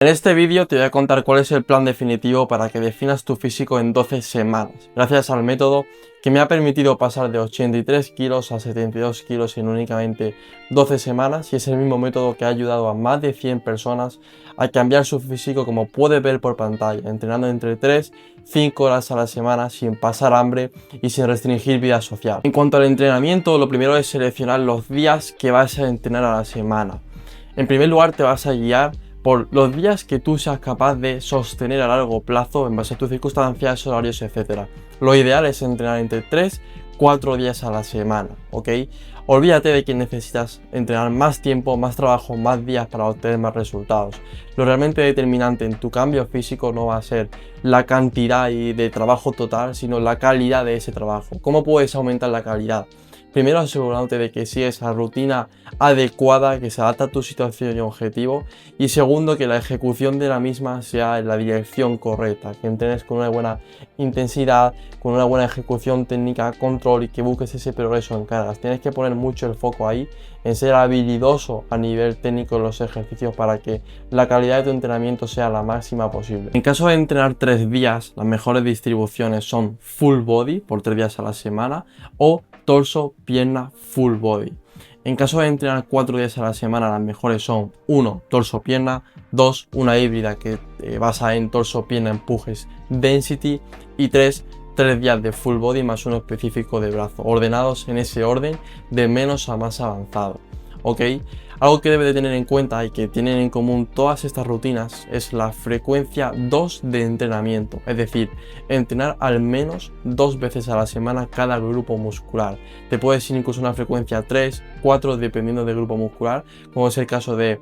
En este vídeo te voy a contar cuál es el plan definitivo para que definas tu físico en 12 semanas, gracias al método que me ha permitido pasar de 83 kilos a 72 kilos en únicamente 12 semanas y es el mismo método que ha ayudado a más de 100 personas a cambiar su físico, como puedes ver por pantalla, entrenando entre 3 5 horas a la semana sin pasar hambre y sin restringir vida social. En cuanto al entrenamiento, lo primero es seleccionar los días que vas a entrenar a la semana. En primer lugar, te vas a guiar por los días que tú seas capaz de sostener a largo plazo en base a tus circunstancias, horarios, etc. Lo ideal es entrenar entre 3-4 días a la semana, ¿ok? Olvídate de que necesitas entrenar más tiempo, más trabajo, más días para obtener más resultados. Lo realmente determinante en tu cambio físico no va a ser la cantidad de trabajo total, sino la calidad de ese trabajo. ¿Cómo puedes aumentar la calidad? Primero, asegurándote de que sigues la rutina adecuada, que se adapta a tu situación y objetivo. Y segundo, que la ejecución de la misma sea en la dirección correcta, que entrenes con una buena intensidad, con una buena ejecución técnica, control y que busques ese progreso en cargas. Tienes que poner mucho el foco ahí en ser habilidoso a nivel técnico en los ejercicios para que la calidad de tu entrenamiento sea la máxima posible. En caso de entrenar 3 días, las mejores distribuciones son full body por 3 días a la semana o torso, pierna, full body. En caso de entrenar 4 días a la semana, las mejores son 1. Torso, pierna, 2. Una híbrida que basa en torso, pierna, empujes, density y 3 días de full body más uno específico de brazo, ordenados en ese orden de menos a más avanzado, ¿ok? Algo que debe de tener en cuenta y que tienen en común todas estas rutinas es la frecuencia 2 de entrenamiento, es decir, entrenar al menos 2 veces a la semana cada grupo muscular. Te puedes ir incluso una frecuencia 3, 4 dependiendo del grupo muscular, como es el caso de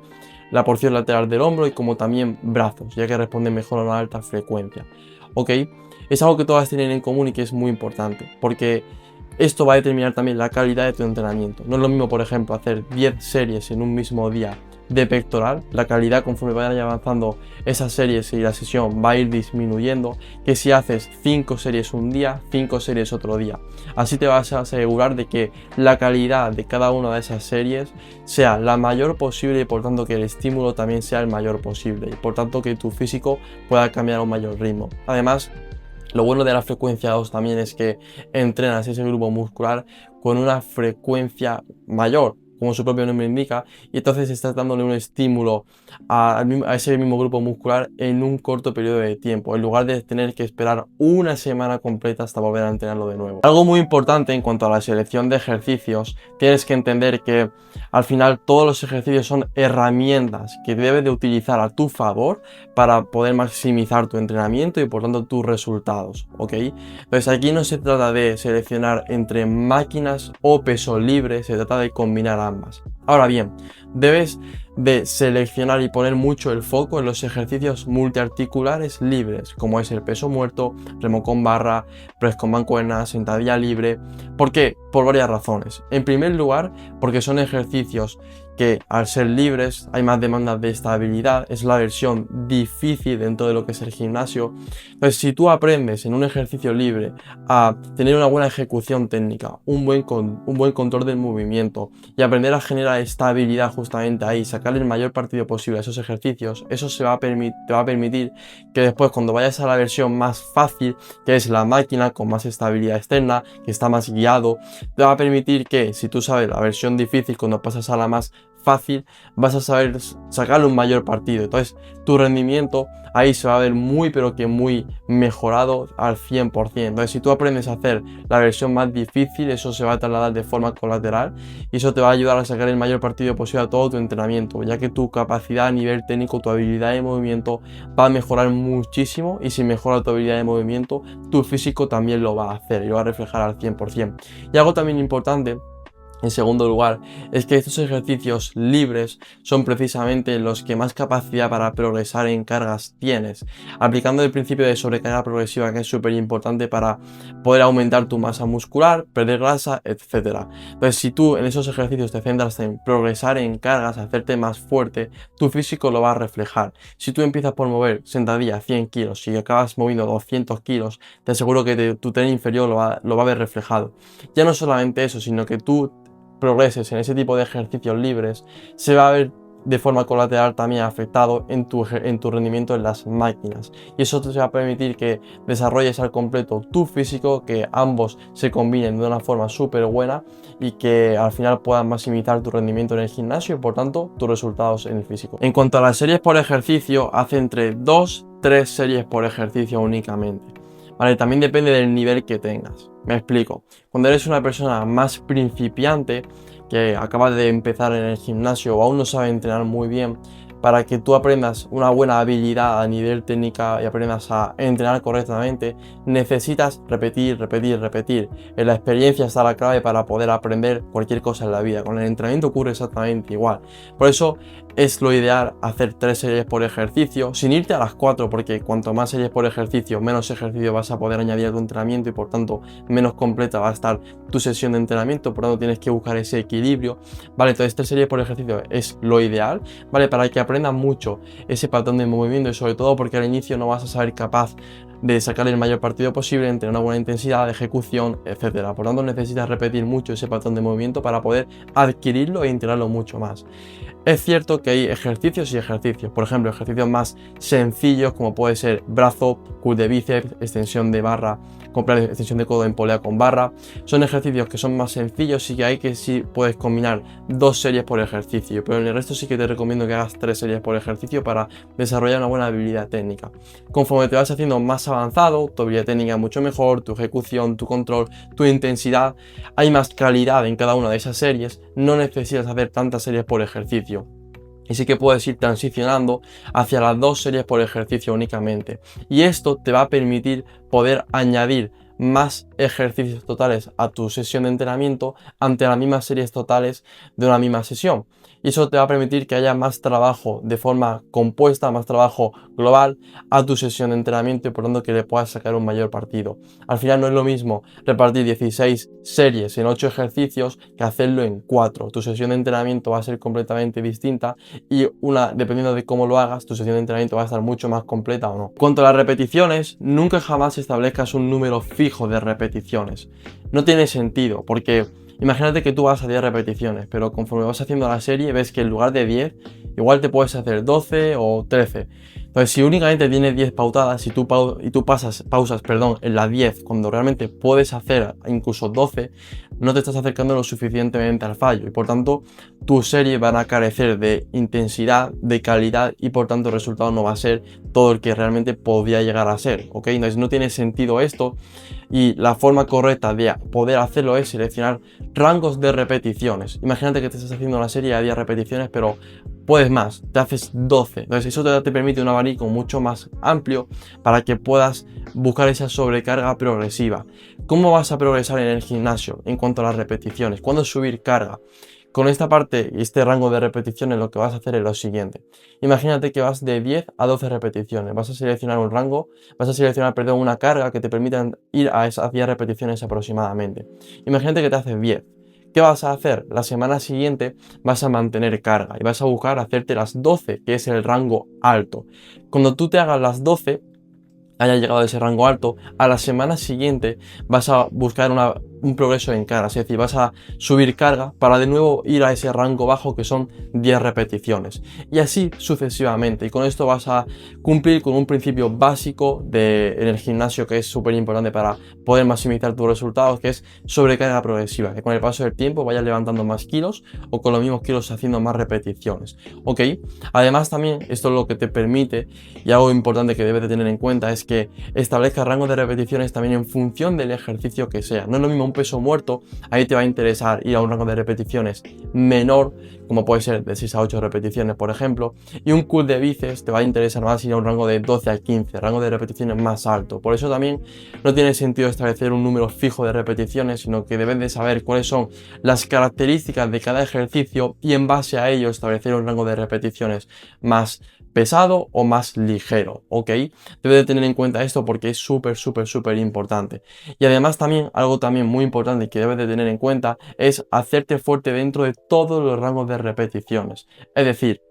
la porción lateral del hombro y como también brazos, ya que responden mejor a una alta frecuencia, ¿ok? Es algo que todas tienen en común y que es muy importante, porque esto va a determinar también la calidad de tu entrenamiento. No es lo mismo, por ejemplo, hacer 10 series en un mismo día de pectoral. La calidad, conforme vayan avanzando esas series y la sesión, va a ir disminuyendo, que si haces 5 series un día, 5 series otro día. Así te vas a asegurar de que la calidad de cada una de esas series sea la mayor posible y por tanto que el estímulo también sea el mayor posible y por tanto que tu físico pueda cambiar a un mayor ritmo. Además, lo bueno de la frecuencia 2 también es que entrenas ese grupo muscular con una frecuencia mayor, como su propio nombre indica, y entonces estás dándole un estímulo a ese mismo grupo muscular en un corto periodo de tiempo, en lugar de tener que esperar una semana completa hasta volver a entrenarlo de nuevo. Algo muy importante en cuanto a la selección de ejercicios, tienes que entender que al final todos los ejercicios son herramientas que debes de utilizar a tu favor para poder maximizar tu entrenamiento y por tanto tus resultados, ¿ok? Entonces aquí no se trata de seleccionar entre máquinas o peso libre, se trata de combinar ambas. Ahora bien, debes de seleccionar y poner mucho el foco en los ejercicios multiarticulares libres, como es el peso muerto, remo con barra, press con mancuerna, sentadilla libre. ¿Por qué? Por varias razones. En primer lugar, porque son ejercicios que al ser libres hay más demandas de estabilidad, es la versión difícil dentro de lo que es el gimnasio. Entonces, si tú aprendes en un ejercicio libre a tener una buena ejecución técnica, un buen control del movimiento y aprender a generar estabilidad justamente ahí, sacarle el mayor partido posible a esos ejercicios, eso te va a permitir que después, cuando vayas a la versión más fácil, que es la máquina con más estabilidad externa, que está más guiado, te va a permitir que, si tú sabes la versión difícil, cuando pasas a la más fácil, vas a saber sacarle un mayor partido. Entonces tu rendimiento ahí se va a ver muy pero que muy mejorado al 100%. Entonces, si tú aprendes a hacer la versión más difícil, eso se va a trasladar de forma colateral y eso te va a ayudar a sacar el mayor partido posible a todo tu entrenamiento, ya que tu capacidad a nivel técnico, tu habilidad de movimiento va a mejorar muchísimo, y si mejora tu habilidad de movimiento, tu físico también lo va a hacer y lo va a reflejar al 100%. Y algo también importante, en segundo lugar, es que estos ejercicios libres son precisamente los que más capacidad para progresar en cargas tienes, aplicando el principio de sobrecarga progresiva, que es súper importante para poder aumentar tu masa muscular, perder grasa, etc. Entonces, si tú en esos ejercicios te centras en progresar en cargas, hacerte más fuerte, tu físico lo va a reflejar. Si tú empiezas por mover sentadilla 100 kilos y acabas moviendo 200 kilos, te aseguro que tu tren inferior lo va a ver reflejado. Ya no solamente eso, sino que tú progreses en ese tipo de ejercicios libres, se va a ver de forma colateral también afectado en tu rendimiento en las máquinas. Y eso te va a permitir que desarrolles al completo tu físico, que ambos se combinen de una forma súper buena y que al final puedan maximizar tu rendimiento en el gimnasio y por tanto tus resultados en el físico. En cuanto a las series por ejercicio, hace entre 2-3 series por ejercicio únicamente. Vale, también depende del nivel que tengas. Me explico. Cuando eres una persona más principiante, que acaba de empezar en el gimnasio o aún no sabe entrenar muy bien, para que tú aprendas una buena habilidad a nivel técnica y aprendas a entrenar correctamente, necesitas repetir, repetir, repetir. En la experiencia está la clave para poder aprender cualquier cosa en la vida. Con el entrenamiento ocurre exactamente igual. Por eso es lo ideal hacer 3 series por ejercicio, sin irte a las 4, porque cuanto más series por ejercicio, menos ejercicio vas a poder añadir a tu entrenamiento y por tanto menos completa va a estar tu sesión de entrenamiento, por lo tanto tienes que buscar ese equilibrio, ¿vale? Entonces 3 series por ejercicio es lo ideal, ¿vale? Para que aprendas mucho ese patrón de movimiento y sobre todo porque al inicio no vas a ser capaz de sacar el mayor partido posible, entre una buena intensidad de ejecución, etcétera. Por tanto necesitas repetir mucho ese patrón de movimiento para poder adquirirlo e integrarlo mucho más. Es cierto que hay ejercicios y ejercicios, por ejemplo, ejercicios más sencillos como puede ser brazo, curl de bíceps, extensión de barra, extensión de codo en polea con barra. Son ejercicios que son más sencillos y que hay que sí puedes combinar 2 series por ejercicio, pero en el resto sí que te recomiendo que hagas 3 series por ejercicio para desarrollar una buena habilidad técnica. Conforme te vas haciendo más avanzado, tu habilidad técnica es mucho mejor, tu ejecución, tu control, tu intensidad, hay más calidad en cada una de esas series, no necesitas hacer tantas series por ejercicio. Y sí que puedes ir transicionando hacia las 2 series por ejercicio únicamente. Y esto te va a permitir poder añadir más ejercicios totales a tu sesión de entrenamiento ante las mismas series totales de una misma sesión. Y eso te va a permitir que haya más trabajo de forma compuesta, más trabajo global a tu sesión de entrenamiento y por lo tanto que le puedas sacar un mayor partido. Al final no es lo mismo repartir 16 series en 8 ejercicios que hacerlo en 4. Tu sesión de entrenamiento va a ser completamente distinta y dependiendo de cómo lo hagas, tu sesión de entrenamiento va a estar mucho más completa o no. En cuanto a las repeticiones, nunca jamás establezcas un número fijo de repeticiones. No tiene sentido porque imagínate que tú vas a 10 repeticiones, pero conforme vas haciendo la serie ves que en lugar de 10, igual te puedes hacer 12 o 13. Entonces, si únicamente tienes 10 pautadas y tú pausas en las 10 cuando realmente puedes hacer incluso 12, no te estás acercando lo suficientemente al fallo y por tanto tu serie van a carecer de intensidad, de calidad y por tanto el resultado no va a ser todo el que realmente podría llegar a ser, ¿ok? Entonces no tiene sentido esto y la forma correcta de poder hacerlo es seleccionar rangos de repeticiones. Imagínate que te estás haciendo una serie de 10 repeticiones pero puedes más, te haces 12. Entonces eso te permite un abanico mucho más amplio para que puedas buscar esa sobrecarga progresiva. ¿Cómo vas a progresar en el gimnasio en cuanto a las repeticiones? ¿Cuándo subir carga? Con esta parte y este rango de repeticiones lo que vas a hacer es lo siguiente. Imagínate que vas de 10 a 12 repeticiones. Vas a seleccionar un rango, una carga que te permita ir a esas 10 repeticiones aproximadamente. Imagínate que te haces 10. ¿Qué vas a hacer? La semana siguiente vas a mantener carga y vas a buscar hacerte las 12, que es el rango alto. Cuando tú te hagas las 12, haya llegado a ese rango alto, a la semana siguiente vas a buscar un progreso en carga, es decir, vas a subir carga para de nuevo ir a ese rango bajo que son 10 repeticiones y así sucesivamente, y con esto vas a cumplir con un principio básico en el gimnasio que es súper importante para poder maximizar tus resultados, que es sobrecarga progresiva, que con el paso del tiempo vayas levantando más kilos o con los mismos kilos haciendo más repeticiones, ¿ok? Además también esto es lo que te permite, y algo importante que debes de tener en cuenta es que establezca rangos de repeticiones también en función del ejercicio que sea. No es lo mismo un peso muerto, ahí te va a interesar ir a un rango de repeticiones menor, como puede ser de 6 a 8 repeticiones, por ejemplo, y un curl de bíceps te va a interesar más ir a un rango de 12 a 15, rango de repeticiones más alto. Por eso también no tiene sentido establecer un número fijo de repeticiones, sino que debes de saber cuáles son las características de cada ejercicio y en base a ello establecer un rango de repeticiones más pesado o más ligero, ¿ok? Debes de tener en cuenta esto porque es súper importante. Y además también, algo también muy importante que debes de tener en cuenta es hacerte fuerte dentro de todos los rangos de repeticiones. Es decir,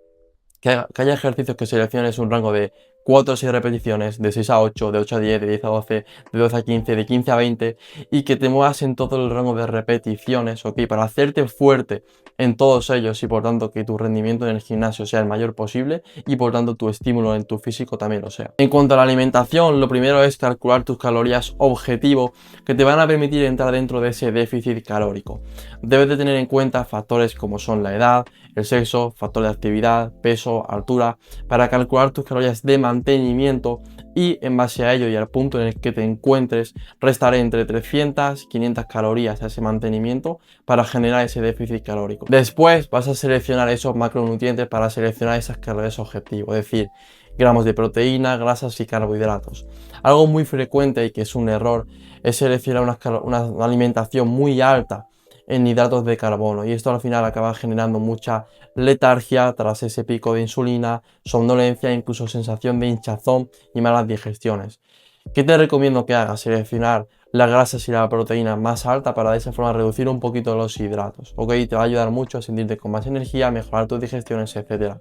que haya ejercicios que selecciones un rango de 4 o 6 repeticiones, de 6 a 8, de 8 a 10, de 10 a 12, de 12 a 15, de 15 a 20 y que te muevas en todo el rango de repeticiones, ¿ok? Para hacerte fuerte en todos ellos y por tanto que tu rendimiento en el gimnasio sea el mayor posible y por tanto tu estímulo en tu físico también lo sea. En cuanto a la alimentación, lo primero es calcular tus calorías objetivo que te van a permitir entrar dentro de ese déficit calórico. Debes de tener en cuenta factores como son la edad, el sexo, factor de actividad, peso, altura, para calcular tus calorías de mantenimiento y en base a ello y al punto en el que te encuentres, restar entre 300 y 500 calorías a ese mantenimiento para generar ese déficit calórico. Después vas a seleccionar esos macronutrientes para seleccionar esas calorías objetivo, es decir, gramos de proteína, grasas y carbohidratos. Algo muy frecuente y que es un error es seleccionar una alimentación muy alta en hidratos de carbono y esto al final acaba generando mucha letargia tras ese pico de insulina, somnolencia, incluso sensación de hinchazón y malas digestiones. ¿Qué te recomiendo que hagas? Seleccionar las grasas y la proteína más alta para de esa forma reducir un poquito los hidratos, ¿ok? Te va a ayudar mucho a sentirte con más energía, mejorar tus digestiones, etc.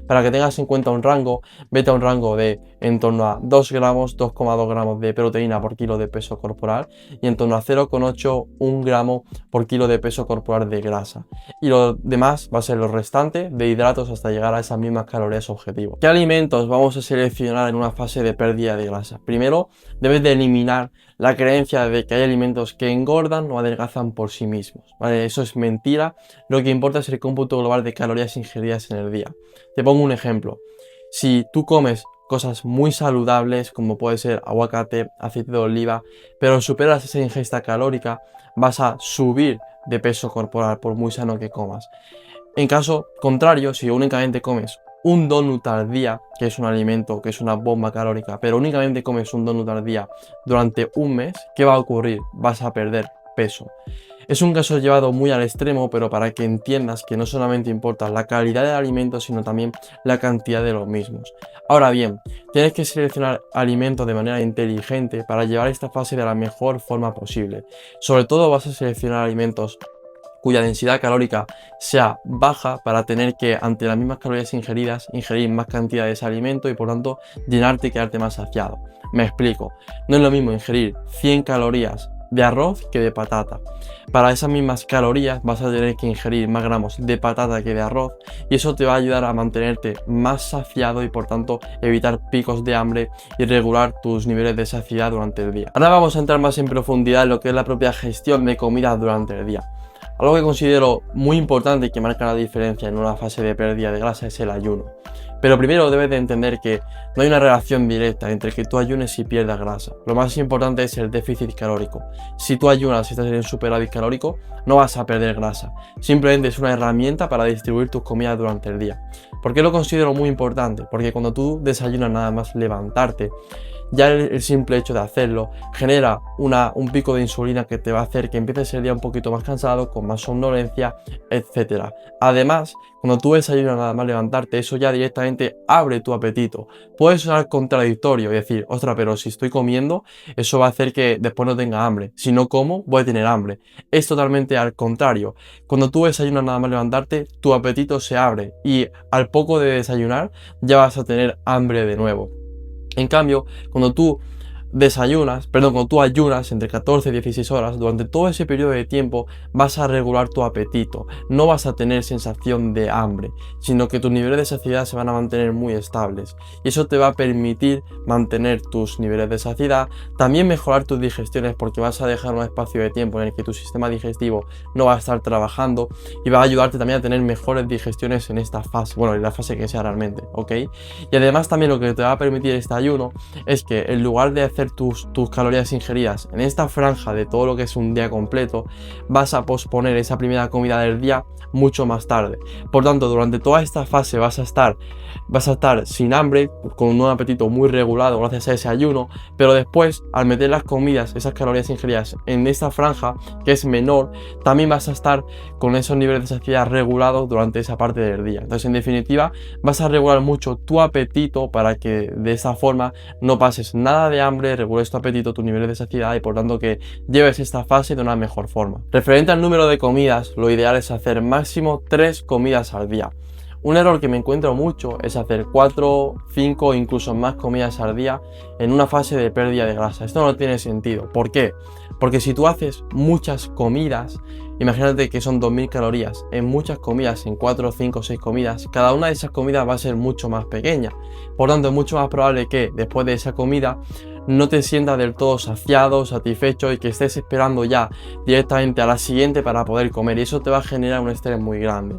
Para que tengas en cuenta un rango, vete a un rango de en torno a 2 gramos, 2,2 gramos de proteína por kilo de peso corporal y en torno a 0,8, 1 gramo por kilo de peso corporal de grasa. Y lo demás va a ser lo restante de hidratos hasta llegar a esas mismas calorías objetivo. ¿Qué alimentos vamos a seleccionar en una fase de pérdida de grasa? Primero, debes de eliminar la creencia de que hay alimentos que engordan o adelgazan por sí mismos, ¿vale? Eso es mentira, lo que importa es el cómputo global de calorías ingeridas en el día. Te pongo un ejemplo, si tú comes cosas muy saludables como puede ser aguacate, aceite de oliva, pero superas esa ingesta calórica, vas a subir de peso corporal por muy sano que comas. En caso contrario, si únicamente comes un donut al día, que es un alimento, que es una bomba calórica, pero únicamente comes un donut al día durante un mes, ¿qué va a ocurrir? Vas a perder peso. Es un caso llevado muy al extremo, pero para que entiendas que no solamente importa la calidad del alimento, sino también la cantidad de los mismos. Ahora bien, tienes que seleccionar alimentos de manera inteligente para llevar esta fase de la mejor forma posible. Sobre todo vas a seleccionar alimentos cuya densidad calórica sea baja para tener que, ante las mismas calorías ingeridas, ingerir más cantidad de ese alimento y por tanto llenarte y quedarte más saciado. Me explico, no es lo mismo ingerir 100 calorías de arroz que de patata. Para esas mismas calorías vas a tener que ingerir más gramos de patata que de arroz y eso te va a ayudar a mantenerte más saciado y por tanto evitar picos de hambre y regular tus niveles de saciedad durante el día. Ahora vamos a entrar más en profundidad en lo que es la propia gestión de comida durante el día. Algo que considero muy importante y que marca la diferencia en una fase de pérdida de grasa es el ayuno. Pero primero debes de entender que no hay una relación directa entre que tú ayunes y pierdas grasa. Lo más importante es el déficit calórico. Si tú ayunas y estás en superávit calórico, no vas a perder grasa. Simplemente es una herramienta para distribuir tus comidas durante el día. ¿Por qué lo considero muy importante? Porque cuando tú desayunas nada más levantarte, ya el simple hecho de hacerlo genera un pico de insulina que te va a hacer que empieces el día un poquito más cansado, con más somnolencia, etc. Además, cuando tú desayunas nada más levantarte, eso ya directamente abre tu apetito. Puede sonar contradictorio y decir, ostras, pero si estoy comiendo, eso va a hacer que después no tenga hambre. Si no como, voy a tener hambre. Es totalmente al contrario. Cuando tú desayunas nada más levantarte, tu apetito se abre y al poco de desayunar ya vas a tener hambre de nuevo. En cambio, cuando tú ayunas entre 14 y 16 horas, durante todo ese periodo de tiempo vas a regular tu apetito, no vas a tener sensación de hambre, sino que tus niveles de saciedad se van a mantener muy estables y eso te va a permitir mantener tus niveles de saciedad, también mejorar tus digestiones porque vas a dejar un espacio de tiempo en el que tu sistema digestivo no va a estar trabajando y va a ayudarte también a tener mejores digestiones en esta fase, bueno, en la fase que sea realmente, ¿ok? Y además también lo que te va a permitir este ayuno es que en lugar de hacer tus calorías ingeridas en esta franja de todo lo que es un día completo, vas a posponer esa primera comida del día mucho más tarde. Por tanto, durante toda esta fase vas a estar sin hambre, con un apetito muy regulado gracias a ese ayuno, pero después, al meter las comidas, esas calorías ingeridas en esta franja, que es menor, también vas a estar con esos niveles de saciedad regulados durante esa parte del día. Entonces, en definitiva, vas a regular mucho tu apetito para que de esta forma no pases nada de hambre, regules tu apetito, tus niveles de saciedad y por tanto que lleves esta fase de una mejor forma. Referente al número de comidas, lo ideal es hacer máximo 3 comidas al día. Un error que me encuentro mucho es hacer 4, 5 incluso más comidas al día en una fase de pérdida de grasa. Esto no tiene sentido. ¿Por qué? Porque si tú haces muchas comidas, imagínate que son 2000 calorías, en muchas comidas, en 4, 5, 6 comidas, cada una de esas comidas va a ser mucho más pequeña. Por tanto, es mucho más probable que después de esa comida no te sientas del todo saciado, satisfecho y que estés esperando ya directamente a la siguiente para poder comer, y eso te va a generar un estrés muy grande.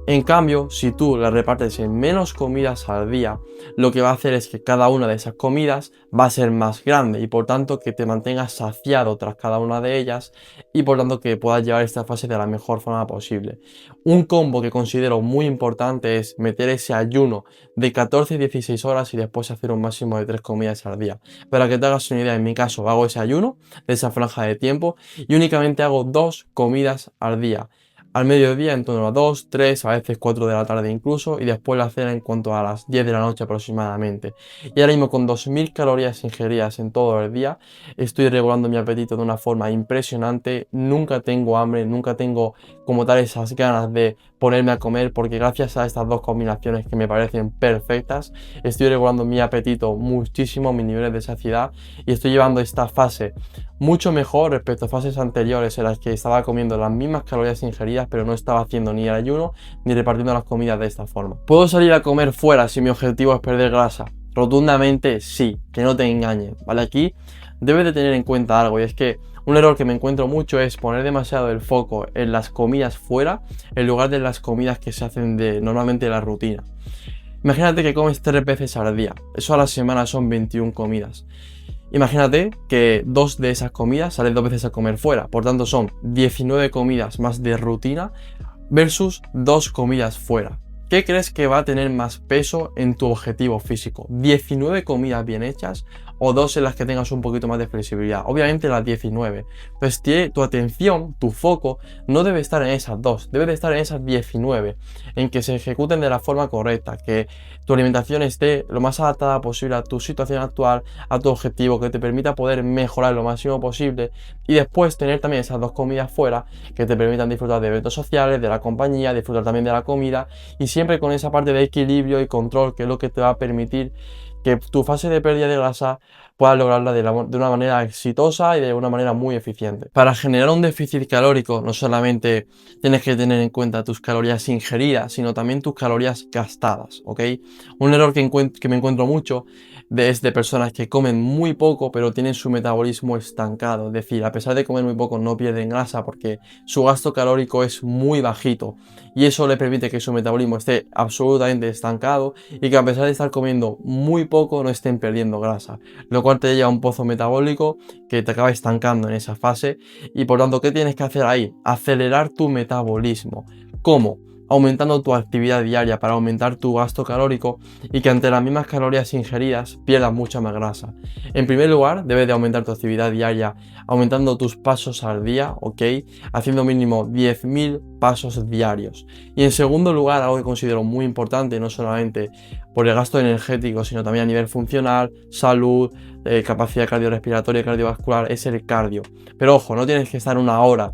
En cambio, si tú la repartes en menos comidas al día, lo que va a hacer es que cada una de esas comidas va a ser más grande y por tanto que te mantengas saciado tras cada una de ellas y por tanto que puedas llevar esta fase de la mejor forma posible. Un combo que considero muy importante es meter ese ayuno de 14-16 horas y después hacer un máximo de 3 comidas al día. Para que te hagas una idea, en mi caso hago ese ayuno de esa franja de tiempo y únicamente hago 2 comidas al día. Al mediodía en torno a 2, 3, a veces 4 de la tarde incluso, y después la cena en cuanto a las 10 de la noche aproximadamente. Y ahora mismo con 2000 calorías ingeridas en todo el día, estoy regulando mi apetito de una forma impresionante, nunca tengo hambre, nunca tengo como tal esas ganas de ponerme a comer, porque gracias a estas dos combinaciones que me parecen perfectas, estoy regulando mi apetito muchísimo, mis niveles de saciedad, y estoy llevando esta fase mucho mejor respecto a fases anteriores en las que estaba comiendo las mismas calorías ingeridas pero no estaba haciendo ni el ayuno ni repartiendo las comidas de esta forma. ¿Puedo salir a comer fuera si mi objetivo es perder grasa? Rotundamente sí, que no te engañen, ¿vale? Aquí debes de tener en cuenta algo, y es que un error que me encuentro mucho es poner demasiado el foco en las comidas fuera en lugar de las comidas que se hacen normalmente de la rutina. Imagínate que comes 3 veces al día, eso a la semana son 21 comidas. Imagínate que 2 de esas comidas sales 2 veces a comer fuera, por tanto son 19 comidas más de rutina versus 2 comidas fuera. ¿Qué crees que va a tener más peso en tu objetivo físico? ¿19 comidas bien hechas o 2 en las que tengas un poquito más de flexibilidad? Obviamente las 19. Pues tu atención, tu foco, no debe estar en esas 2, debe de estar en esas 19, en que se ejecuten de la forma correcta, que tu alimentación esté lo más adaptada posible a tu situación actual, a tu objetivo, que te permita poder mejorar lo máximo posible y después tener también esas 2 comidas fuera que te permitan disfrutar de eventos sociales, de la compañía, disfrutar también de la comida y siempre con esa parte de equilibrio y control que es lo que te va a permitir que tu fase de pérdida de grasa puedas lograrla de una manera exitosa y de una manera muy eficiente. Para generar un déficit calórico no solamente tienes que tener en cuenta tus calorías ingeridas, sino también tus calorías gastadas, ¿ok? Un error que me encuentro mucho es de personas que comen muy poco pero tienen su metabolismo estancado, es decir, a pesar de comer muy poco no pierden grasa porque su gasto calórico es muy bajito y eso le permite que su metabolismo esté absolutamente estancado y que a pesar de estar comiendo muy poco no estén perdiendo grasa, lo cual te lleva a un pozo metabólico que te acaba estancando en esa fase y por tanto, ¿qué tienes que hacer ahí? Acelerar tu metabolismo. ¿Cómo? Aumentando tu actividad diaria para aumentar tu gasto calórico y que ante las mismas calorías ingeridas pierdas mucha más grasa. En primer lugar, debes de aumentar tu actividad diaria aumentando tus pasos al día, ¿ok? Haciendo mínimo 10.000 pasos diarios. Y en segundo lugar, algo que considero muy importante, no solamente por el gasto energético, sino también a nivel funcional, salud, capacidad cardiorrespiratoria y cardiovascular, es el cardio. Pero ojo, no tienes que estar 1 hora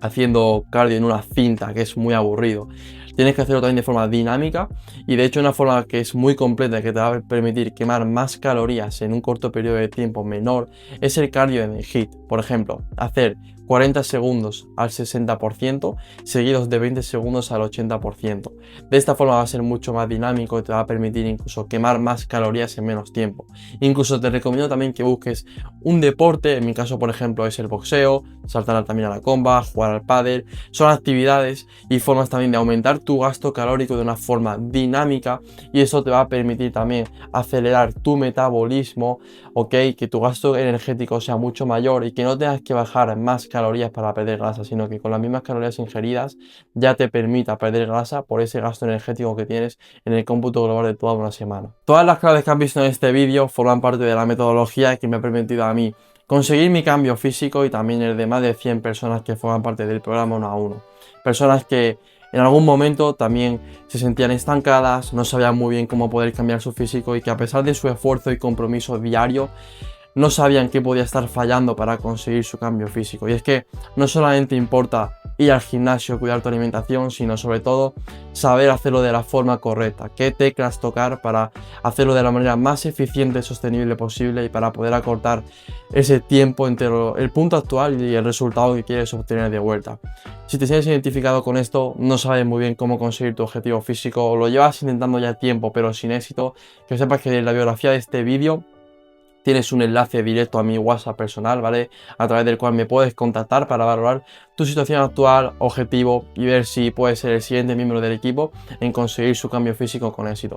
haciendo cardio en una cinta, que es muy aburrido. Tienes que hacerlo también de forma dinámica y de hecho una forma que es muy completa, que te va a permitir quemar más calorías en un corto periodo de tiempo menor, es el cardio en el HIIT. Por ejemplo, hacer 40 segundos al 60% seguidos de 20 segundos al 80%. De esta forma va a ser mucho más dinámico y te va a permitir incluso quemar más calorías en menos tiempo. Incluso te recomiendo también que busques un deporte, en mi caso por ejemplo es el boxeo, saltar también a la comba, jugar al pádel. Son actividades y formas también de aumentar tu gasto calórico de una forma dinámica y eso te va a permitir también acelerar tu metabolismo, ok, que tu gasto energético sea mucho mayor y que no tengas que bajar más calorías para perder grasa, sino que con las mismas calorías ingeridas ya te permita perder grasa por ese gasto energético que tienes en el cómputo global de toda una semana. Todas las claves que has visto en este vídeo forman parte de la metodología que me ha permitido a mí conseguir mi cambio físico y también el de más de 100 personas que forman parte del programa 1 a 1. Personas que en algún momento también se sentían estancadas, no sabían muy bien cómo poder cambiar su físico y que a pesar de su esfuerzo y compromiso diario, no sabían qué podía estar fallando para conseguir su cambio físico. Y es que no solamente importa ir al gimnasio, cuidar tu alimentación, sino sobre todo saber hacerlo de la forma correcta, qué teclas tocar para hacerlo de la manera más eficiente y sostenible posible y para poder acortar ese tiempo entre el punto actual y el resultado que quieres obtener de vuelta. Si te sientes identificado con esto, no sabes muy bien cómo conseguir tu objetivo físico o lo llevas intentando ya tiempo pero sin éxito, que sepas que en la biografía de este vídeo tienes un enlace directo a mi WhatsApp personal, ¿vale? A través del cual me puedes contactar para valorar tu situación actual, objetivo y ver si puedes ser el siguiente miembro del equipo en conseguir su cambio físico con éxito.